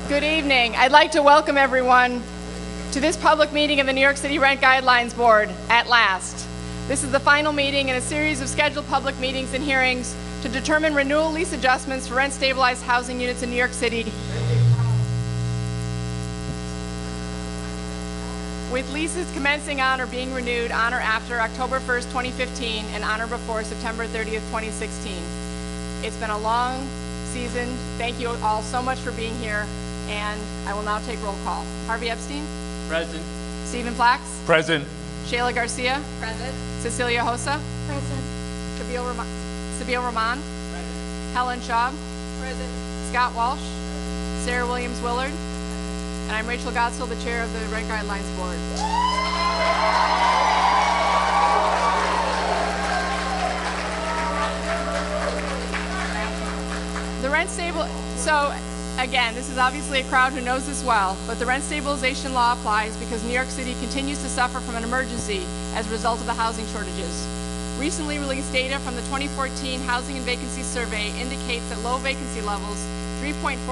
Good evening. I'd like to welcome everyone to this public meeting of the New York City Rent Guidelines Board at last. This is the final meeting in a series of scheduled public meetings and hearings to determine renewal lease adjustments for rent-stabilized housing units in New York City, with leases commencing on or being renewed on or after October 1st, 2015 and on or before September 30th, 2016. It's been a long season. Thank you all so much for being here, and I will now take roll call. Harvey Epstein? Present. Stephen Flax? Present. Shayla Garcia? Present. Cecilia Hossa? Present. Sabeel Rahman? Present. Helen Schaub? Present. Scott Scott Walsh? Sarah Williams Willard? And I'm Rachel Gottsel, the chair of the Rent Guidelines Board. So again, this is obviously a crowd who knows this well, but the rent stabilization law applies because New York City continues to suffer from an emergency as a result of the housing shortages. Recently released data from the 2014 Housing and Vacancy Survey indicates that low vacancy levels, 3.45%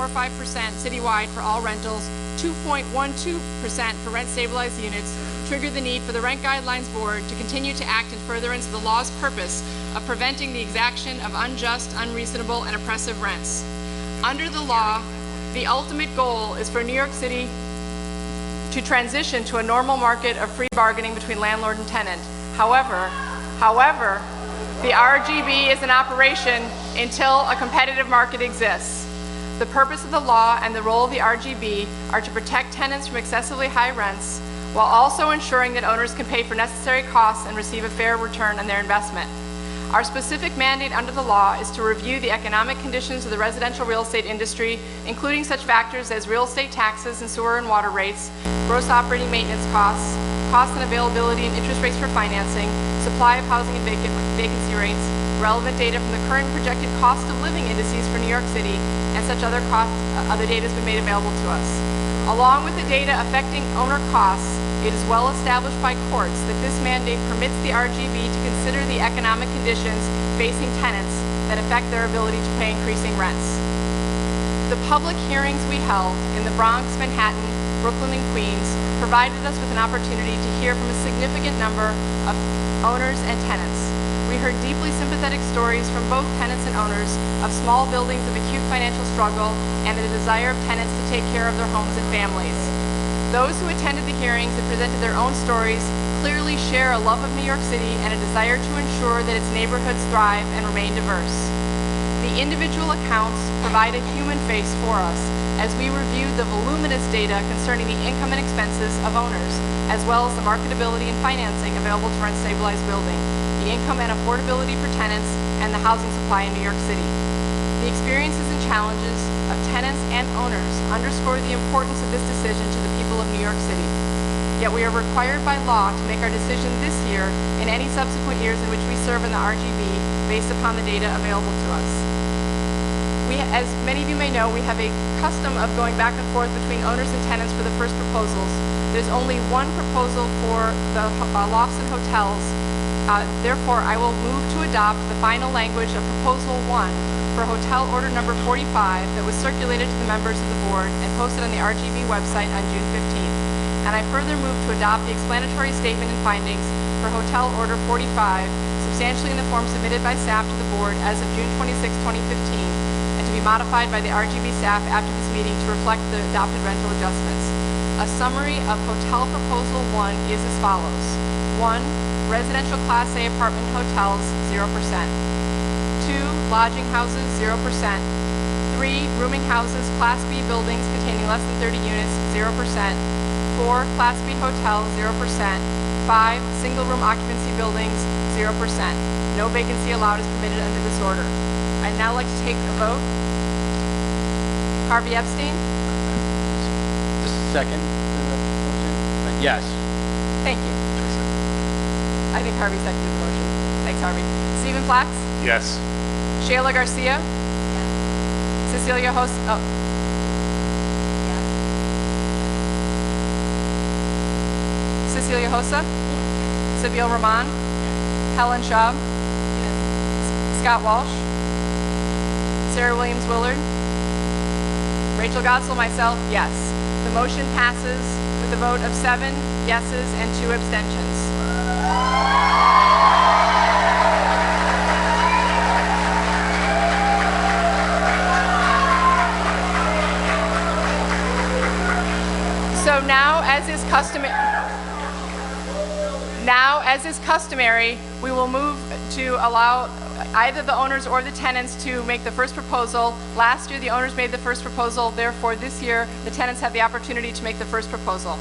citywide for all rentals, 2.12% for rent-stabilized units, trigger the need for the Rent Guidelines Board to continue to act in furtherance of the law's purpose of preventing the exaction of unjust, unreasonable, and oppressive rents. Under the law, the ultimate goal is for New York City to transition to a normal market of free bargaining between landlord and tenant. However, the RGB is in operation until a competitive market exists. The purpose of the law and the role of the RGB are to protect tenants from excessively high rents while also ensuring that owners can pay for necessary costs and receive a fair return on their investment. Our specific mandate under the law is to review the economic conditions of the residential real estate industry, including such factors as real estate taxes and sewer and water rates, gross operating maintenance costs, cost and availability and interest rates for financing, supply of housing and vacancy rates, relevant data from the current projected cost of living indices for New York City, and such other data has been made available to us. Along with the data affecting owner costs, it is well established by courts that this mandate permits the RGB to consider the economic conditions facing tenants that affect their ability to pay increasing rents. The public hearings we held in the Bronx, Manhattan, Brooklyn, and Queens provided us with an opportunity to hear from a significant number of owners and tenants. We heard deeply sympathetic stories from both tenants and owners of small buildings of acute financial struggle and the desire of tenants to take care of their homes and families. Those who attended the hearings and presented their own stories clearly share a love of New York City and a desire to ensure that its neighborhoods thrive and remain diverse. The individual accounts provide a human face for us as we reviewed the voluminous data concerning the income and expenses of owners, as well as the marketability and financing available to rent-stabilized building, the income and affordability for tenants, and the housing supply in New York City. The experiences and challenges of tenants and owners underscore the importance of this decision to the people of New York City. Yet we are required by law to make our decision this year and any subsequent years in which we serve in the RGB based upon the data available to us. As many of you may know, we have a custom of going back and forth between owners and tenants for the first proposals. There's only one proposal for the lofts and hotels. Therefore, I will move to adopt the final language of Proposal 1 for Hotel Order Number 45 that was circulated to the members of the board and posted on the RGB website on June 15th. And I further move to adopt the explanatory statement and findings for Hotel Order 45 substantially in the form submitted by staff to the board as of June 26, 2015, and to be modified by the RGB staff after this meeting to reflect the adopted rental adjustments. A summary of Hotel Proposal 1 is as follows. 1. Residential Class A apartment hotels, 0%. 2. Lodging houses, 0%. 3. Rooming houses, Class B buildings containing less than 30 units, 0%. 4. Class B hotels, 0%. 5. Single room occupancy buildings, 0%. No vacancy allowed is permitted under this order. I'd now like to take a vote. Harvey Epstein? Just a second. Yes. Thank you. I think Harvey seconded the motion. Thanks, Harvey. Stephen Flax? Yes. Shayla Garcia? Yes. Cecilia Hossa? Oh. Yes. Cecilia Hossa? Yes. Sabeel Rahman? Yes. Helen Schaub? Yes. Scott Walsh? Sarah Williams Willard? Rachel Gotzel, myself, yes. The motion passes with a vote of 7 yeses and 2 abstentions. So now, as is customary, we will move to allow either the owners or the tenants to make the first proposal. Last year, the owners made the first proposal. Therefore, this year, the tenants have the opportunity to make the first proposal.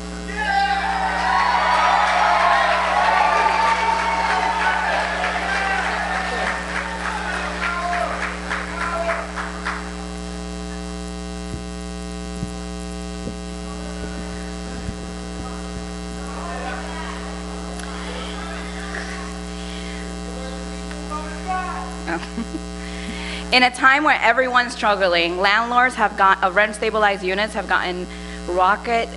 In a time where everyone's struggling, landlords rent-stabilized units have gotten rocket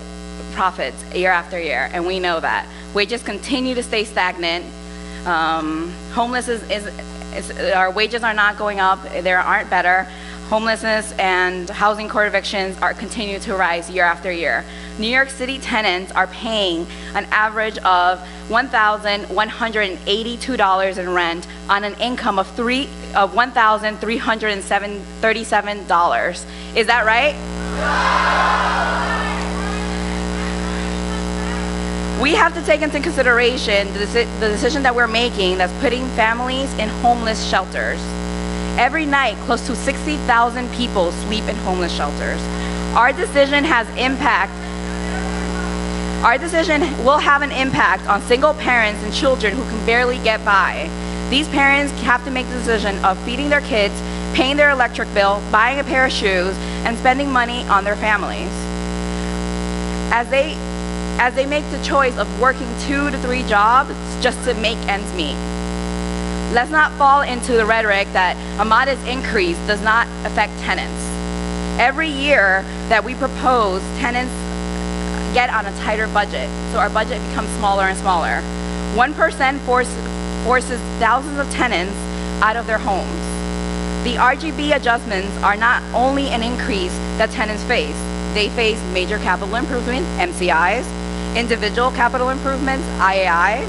profits year after year, and we know that. Wages continue to stay stagnant. Our wages are not going up, they aren't better. Homelessness and housing court evictions continue to rise year after year. New York City tenants are paying an average of $1,182 in rent on an income of $1,337. Is that right? We have to take into consideration the decision that we're making that's putting families in homeless shelters. Every night, close to 60,000 people sleep in homeless shelters. Our decision will have an impact on single parents and children who can barely get by. These parents have to make the decision of feeding their kids, paying their electric bill, buying a pair of shoes, and spending money on their families. As they make the choice of working 2 to 3 jobs just to make ends meet. Let's not fall into the rhetoric that a modest increase does not affect tenants. Every year that we propose, tenants get on a tighter budget, so our budget becomes smaller and smaller. 1% forces thousands of tenants out of their homes. The RGB adjustments are not only an increase that tenants face. They face major capital improvements, MCIs, individual capital improvements, IAIs,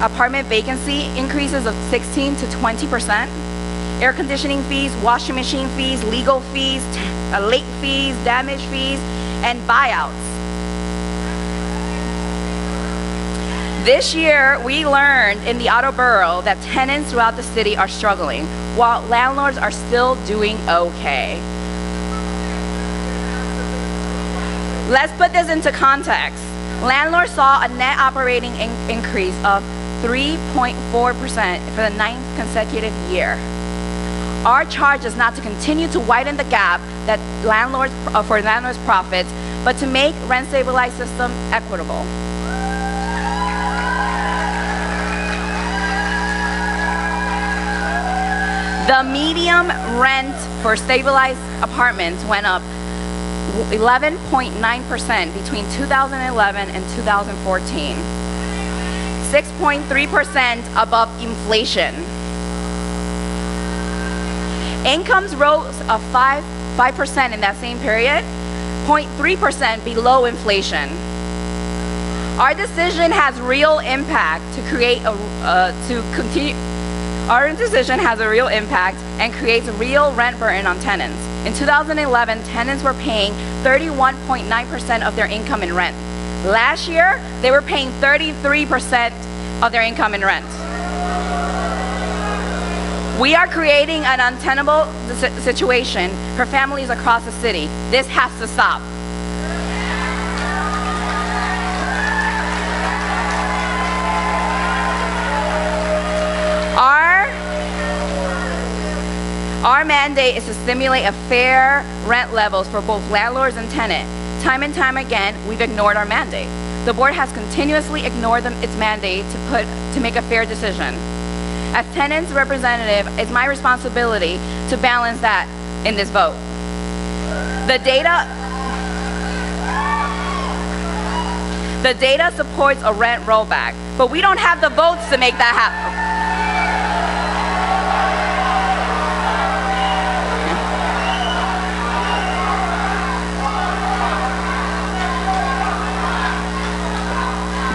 apartment vacancy increases of 16 to 20%, air conditioning fees, washing machine fees, legal fees, late fees, damage fees, and buyouts. This year, we learned in the outer borough that tenants throughout the city are struggling, while landlords are still doing okay. Let's put this into context. Landlords saw a net operating increase of 3.4% for the 9th consecutive year. Our charge is not to continue to widen the gap that for landlords' profits, but to make rent-stabilized system equitable. The median rent for stabilized apartments went up 11.9% between 2011 and 2014. 6.3% above inflation. Incomes rose of 5% in that same period, 0.3% below inflation. Our decision has real impact Our decision has a real impact and creates a real rent burden on tenants. In 2011, tenants were paying 31.9% of their income in rent. Last year, they were paying 33% of their income in rent. We are creating an untenable situation for families across the city. This has to stop. Our mandate is to stimulate a fair rent levels for both landlords and tenants. Time and time again, we've ignored our mandate. The board has continuously ignored its mandate to make a fair decision. As tenants' representative, it's my responsibility to balance that in this vote. The data supports a rent rollback, but we don't have the votes to make that happen.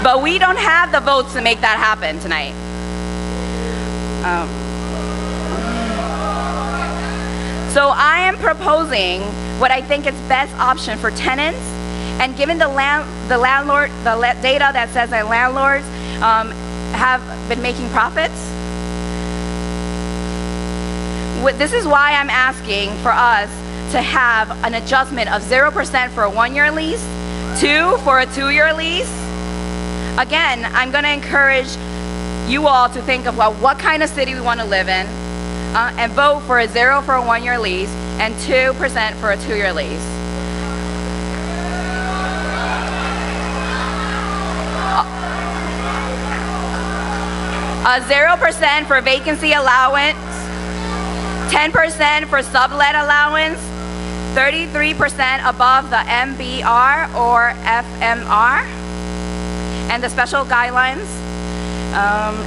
But we don't have the votes to make that happen tonight. So I am proposing what I think is best option for tenants, and given the data that says that landlords have been making profits, this is why I'm asking for us to have an adjustment of 0% for a 1-year lease, 2 for a 2-year lease. Again, I'm going to encourage you all to think about what kind of city we want to live in, and vote for a 0 for a 1-year lease and 2% for a 2-year lease. A 0% for vacancy allowance, 10% for sublet allowance, 33% above the MBR or FMR, and the special guidelines,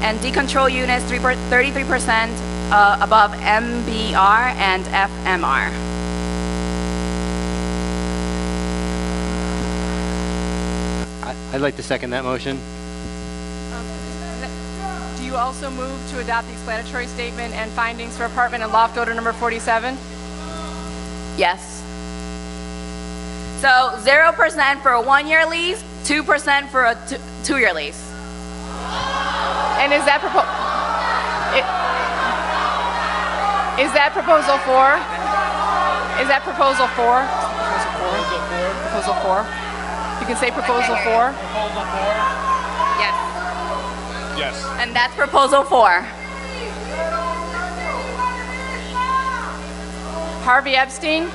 and decontrol units 33% above MBR and FMR. I'd like to second that motion. Do you also move to adopt the explanatory statement and findings for apartment and loft order number 47? Yes. So 0% for a 1-year lease, 2% for a 2-year lease. And is that is that proposal 4? Is that proposal 4? Proposal 4? You can say proposal 4. Yes. Yes. And that's proposal 4. Harvey Epstein?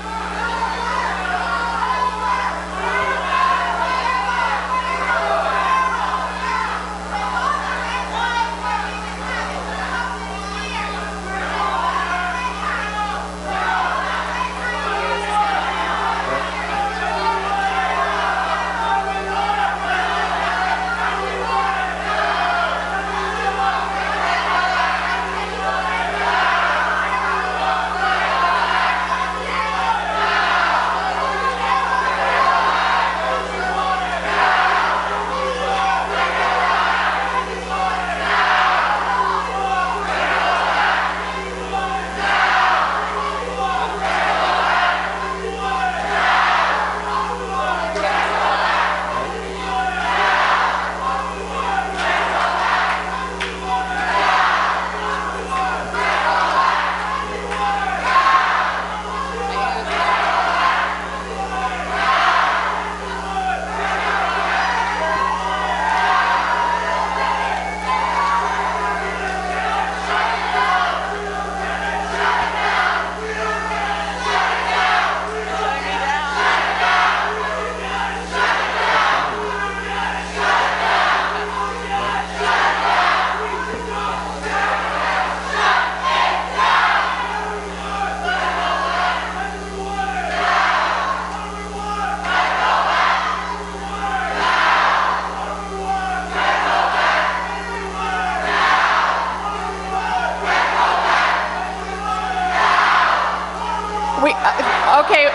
Okay,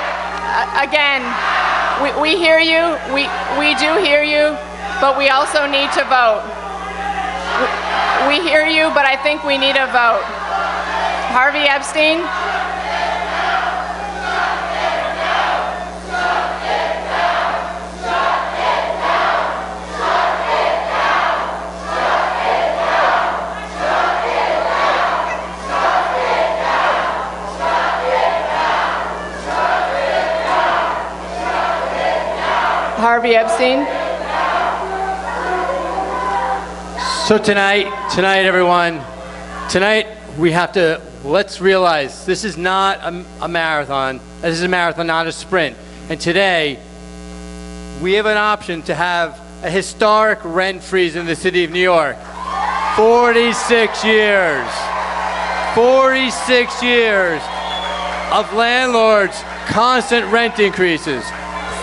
again, we hear you, we do hear you, but we also need to vote. We hear you, but I think we need a vote. Harvey Epstein? Harvey Epstein? So tonight, everyone, let's realize this is not a marathon. This is a marathon, not a sprint. And today, we have an option to have a historic rent freeze in the city of New York. 46 years. 46 years of landlords' constant rent increases.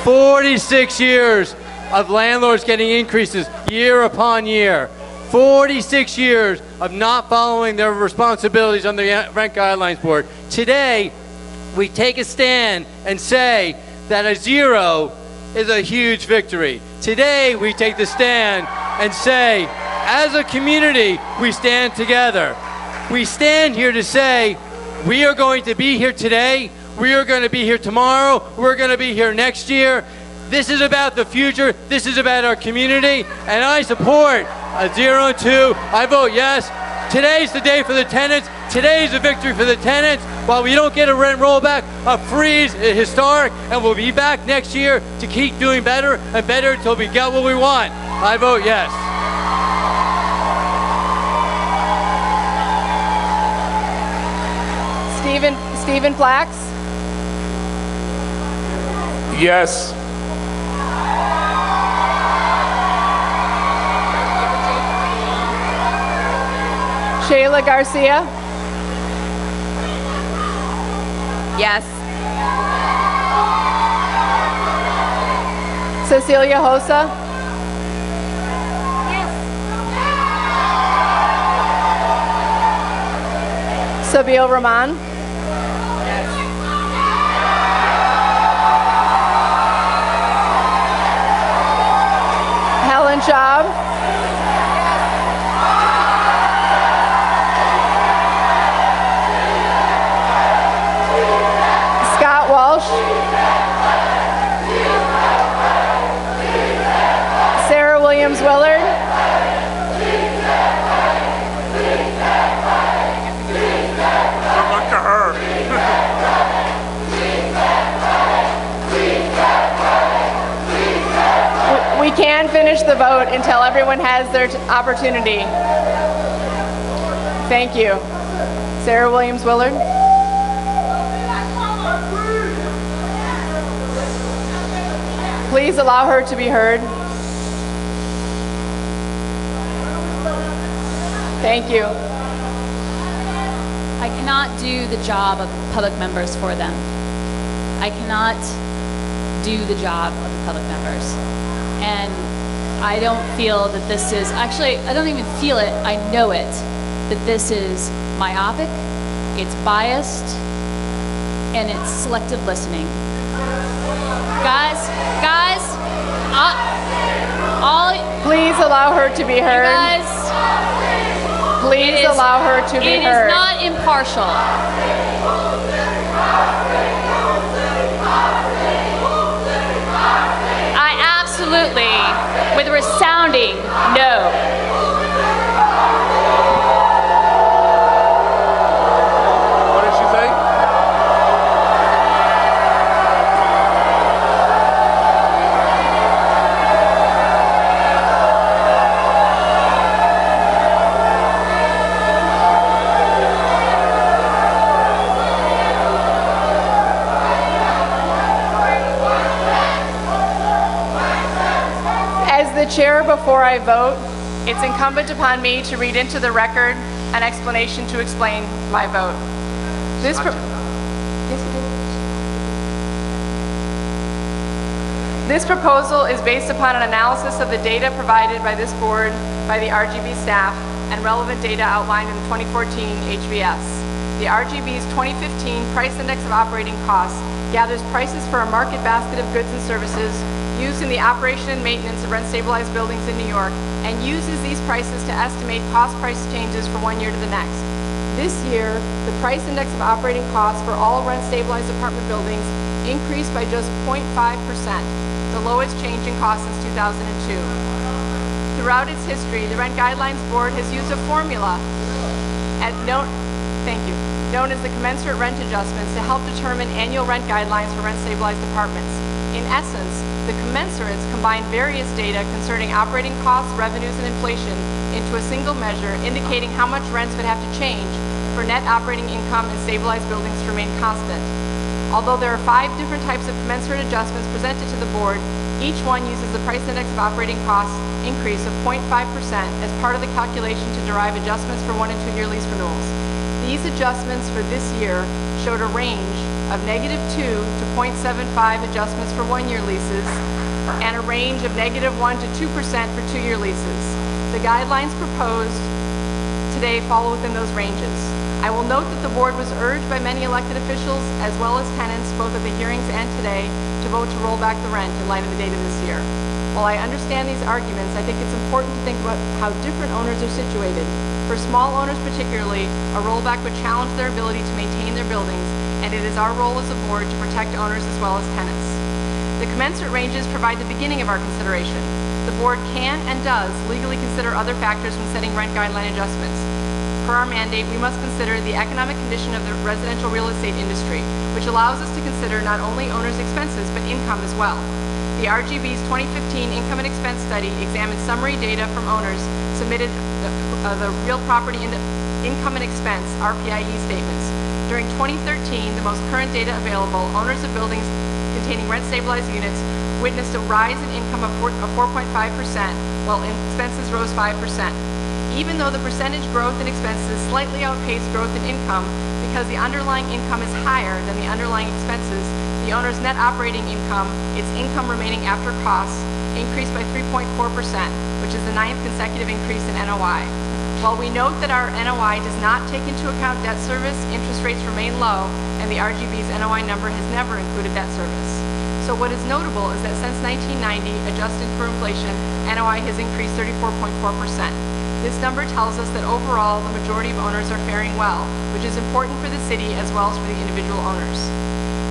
46 years of landlords getting increases year upon year. 46 years of not following their responsibilities on the Rent Guidelines Board. Today, we take a stand and say that a 0 is a huge victory. Today, we take the stand and say, as a community, we stand together. We stand here to say, we are going to be here today, we are going to be here tomorrow, we're going to be here next year. This is about the future, this is about our community, and I support a 0 and 2. I vote yes. Today's the day for the tenants. Today's a victory for the tenants. While we don't get a rent rollback, a freeze is historic, and we'll be back next year to keep doing better and better until we get what we want. I vote yes. Stephen Flax? Yes. Shayla Garcia? Yes. Cecilia Hosa? Sabil Rahman? Helen Schaub? Scott Walsh? Sarah Williams Willard? Good luck to her. We can finish the vote until everyone has their opportunity. Thank you. Sarah Williams Willard? Please allow her to be heard. Thank you. I cannot do the job of public members for them. I cannot do the job of the public members. And I don't feel that this is, actually, I don't even feel it, I know it, that this is myopic, it's biased, and it's selective listening. Guys, Please allow her to be heard. guys, Please allow her to be it heard. is not impartial. I absolutely, with a resounding no. What did she say? As the chair, before I vote, it's incumbent upon me to read into the record an explanation to explain my vote. This pro- Yes, you did. This proposal is based upon an analysis of the data provided by this board by the RGB staff and relevant data outlined in the 2014 HBS. The RGB's 2015 Price Index of Operating Costs gathers prices for a market basket of goods and services used in the operation and maintenance of rent-stabilized buildings in New York, and uses these prices to estimate cost price changes from one year to the next. This year, the price index of operating costs for all rent-stabilized apartment buildings increased by just 0.5%, the lowest change in cost since 2002. Throughout its history, the Rent Guidelines Board has used a formula known as the commensurate rent adjustments to help determine annual rent guidelines for rent-stabilized apartments. In essence, the commensurates combine various data concerning operating costs, revenues, and inflation into a single measure indicating how much rents would have to change for net operating income and stabilized buildings to remain constant. Although there are 5 different types of commensurate adjustments presented to the board, each one uses the price index of operating costs increase of 0.5% as part of the calculation to derive adjustments for 1- and 2-year lease renewals. These adjustments for this year showed a range of -2 to 0.75 adjustments for 1-year leases and a range of -1 to 2% for 2-year leases. The guidelines proposed today fall within those ranges. I will note that the board was urged by many elected officials as well as tenants, both at the hearings and today, to vote to roll back the rent in light of the data this year. While I understand these arguments, I think it's important to think about how different owners are situated. For small owners particularly, a rollback would challenge their ability to maintain their buildings, and it is our role as a board to protect owners as well as tenants. The commensurate ranges provide the beginning of our consideration. The board can and does legally consider other factors when setting rent guideline adjustments. Per our mandate, we must consider the economic condition of the residential real estate industry, which allows us to consider not only owners' expenses, but income as well. The RGB's 2015 Income and Expense Study examined summary data from owners submitted the Real Property Income and Expense, RPIE statements. During 2013, the most current data available, owners of buildings containing rent-stabilized units witnessed a rise in income of 4.5%, while expenses rose 5%. Even though the percentage growth in expenses slightly outpaced growth in income because the underlying income is higher than the underlying expenses, the owner's net operating income, its income remaining after costs, increased by 3.4%, which is the 9th consecutive increase in NOI. While we note that our NOI does not take into account debt service, interest rates remain low, and the RGB's NOI number has never included debt service. So what is notable is that since 1990, adjusted for inflation, NOI has increased 34.4%. This number tells us that overall, the majority of owners are faring well, which is important for the city as well as for the individual owners.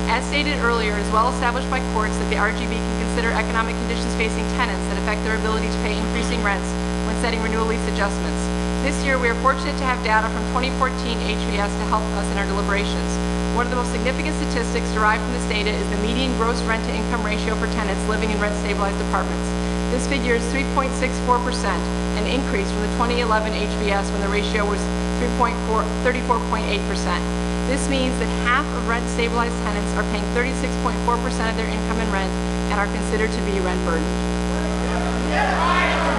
As stated earlier, it is well established by courts that the RGB can consider economic conditions facing tenants that affect their ability to pay increasing rents when setting renewal lease adjustments. This year, we are fortunate to have data from 2014 HVS to help us in our deliberations. One of the most significant statistics derived from this data is the median gross rent-to-income ratio for tenants living in rent-stabilized apartments. This figure is 3.64%, an increase from the 2011 HVS when the ratio was 34.8%. This means that half of rent-stabilized tenants are paying 36.4% of their income in rent and are considered to be rent burdened.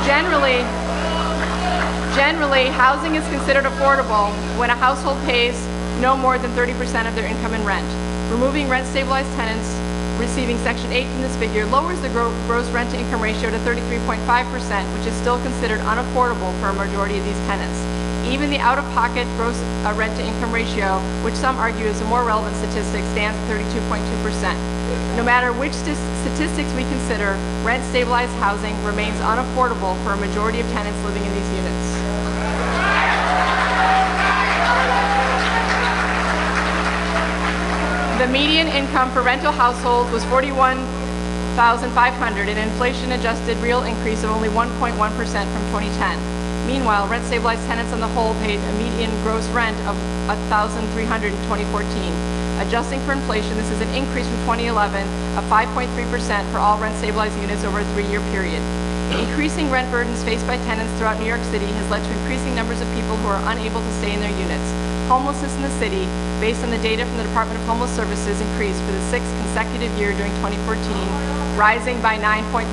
Generally, housing is considered affordable when a household pays no more than 30% of their income in rent. Removing rent-stabilized tenants receiving Section 8 from this figure lowers the gross rent-to-income ratio to 33.5%, which is still considered unaffordable for a majority of these tenants. Even the out-of-pocket gross rent-to-income ratio, which some argue is a more relevant statistic, stands at 32.2%. No matter which statistics we consider, rent-stabilized housing remains unaffordable for a majority of tenants living in these units. The median income for rental households was $41,500, an inflation-adjusted real increase of only 1.1% from 2010. Meanwhile, rent-stabilized tenants on the whole paid a median gross rent of $1,300 in 2014. Adjusting for inflation, this is an increase from 2011 of 5.3% for all rent-stabilized units over a 3-year period. Increasing rent burdens faced by tenants throughout New York City has led to increasing numbers of people who are unable to stay in their units. Homelessness in the city, based on the data from the Department of Homeless Services, increased for the 6th consecutive year during 2014, rising by 9.5%.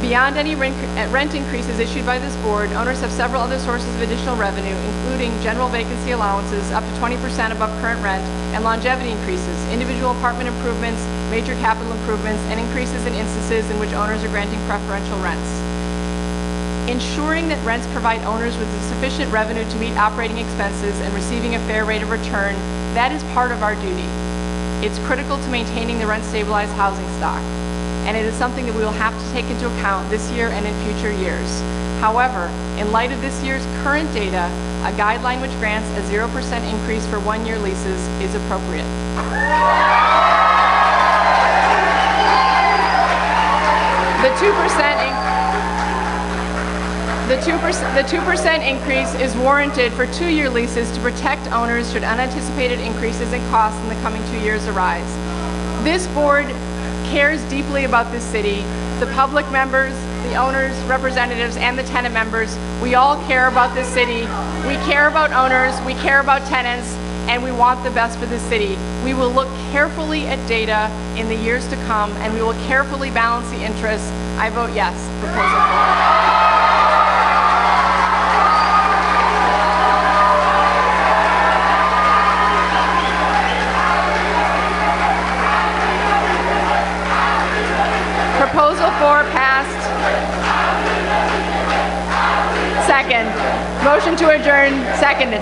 Beyond any rent increases issued by this board, owners have several other sources of additional revenue, including general vacancy allowances up to 20% above current rent, and longevity increases, individual apartment improvements, major capital improvements, and increases in instances in which owners are granting preferential rents. Ensuring that rents provide owners with sufficient revenue to meet operating expenses and receiving a fair rate of return, that is part of our duty. It's critical to maintaining the rent-stabilized housing stock, and it is something that we will have to take into account this year and in future years. However, in light of this year's current data, a guideline which grants a 0% increase for 1-year leases is appropriate. The 2% increase is warranted for 2-year leases to protect owners should unanticipated increases in costs in the coming 2 years arise. This board cares deeply about this city. The public members, the owners, representatives, and the tenant members, we all care about this city. We care about owners, we care about tenants, and we want the best for this city. We will look carefully at data in the years to come, and we will carefully balance the interests. I vote yes. Proposal 4. Proposal 4 passed. Second. Motion to adjourn, seconded.